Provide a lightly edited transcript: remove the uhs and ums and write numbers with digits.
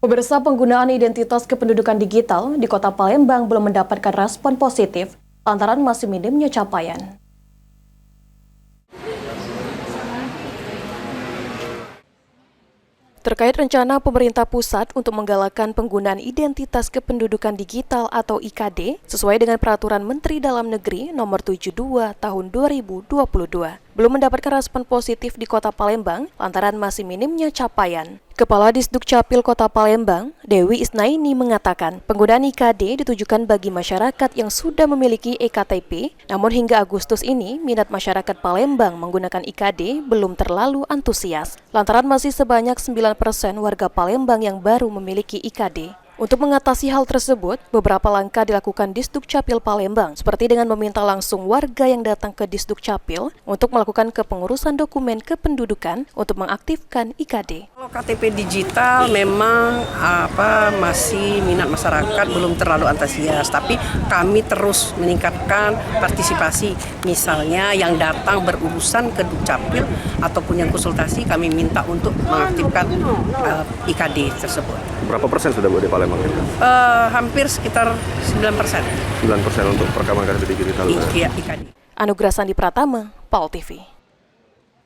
Pemirsa, penggunaan identitas kependudukan digital di Kota Palembang belum mendapatkan respon positif lantaran masih minimnya capaian. Terkait rencana pemerintah pusat untuk menggalakkan penggunaan identitas kependudukan digital atau IKD sesuai dengan Peraturan Menteri Dalam Negeri Nomor 72 Tahun 2022, belum mendapatkan respon positif di Kota Palembang lantaran masih minimnya capaian. Kepala Disdukcapil Kota Palembang, Dewi Isnaini mengatakan, penggunaan IKD ditujukan bagi masyarakat yang sudah memiliki EKTP, namun hingga Agustus ini minat masyarakat Palembang menggunakan IKD belum terlalu antusias, lantaran masih sebanyak 9% warga Palembang yang baru memiliki IKD. Untuk mengatasi hal tersebut, beberapa langkah dilakukan Disdukcapil Palembang, seperti dengan meminta langsung warga yang datang ke Disdukcapil untuk melakukan kepengurusan dokumen kependudukan untuk mengaktifkan IKD. Kalau KTP digital memang masih minat masyarakat belum terlalu antusias, tapi kami terus meningkatkan partisipasi. Misalnya yang datang berurusan ke Dukcapil ataupun yang konsultasi, kami minta untuk mengaktifkan IKD tersebut. Berapa persen sudah Bu di Palembang? Hampir sekitar 9%. 9% untuk perekaman KTP digital. IKD. Anugerah Sandi Pratama, PAL TV.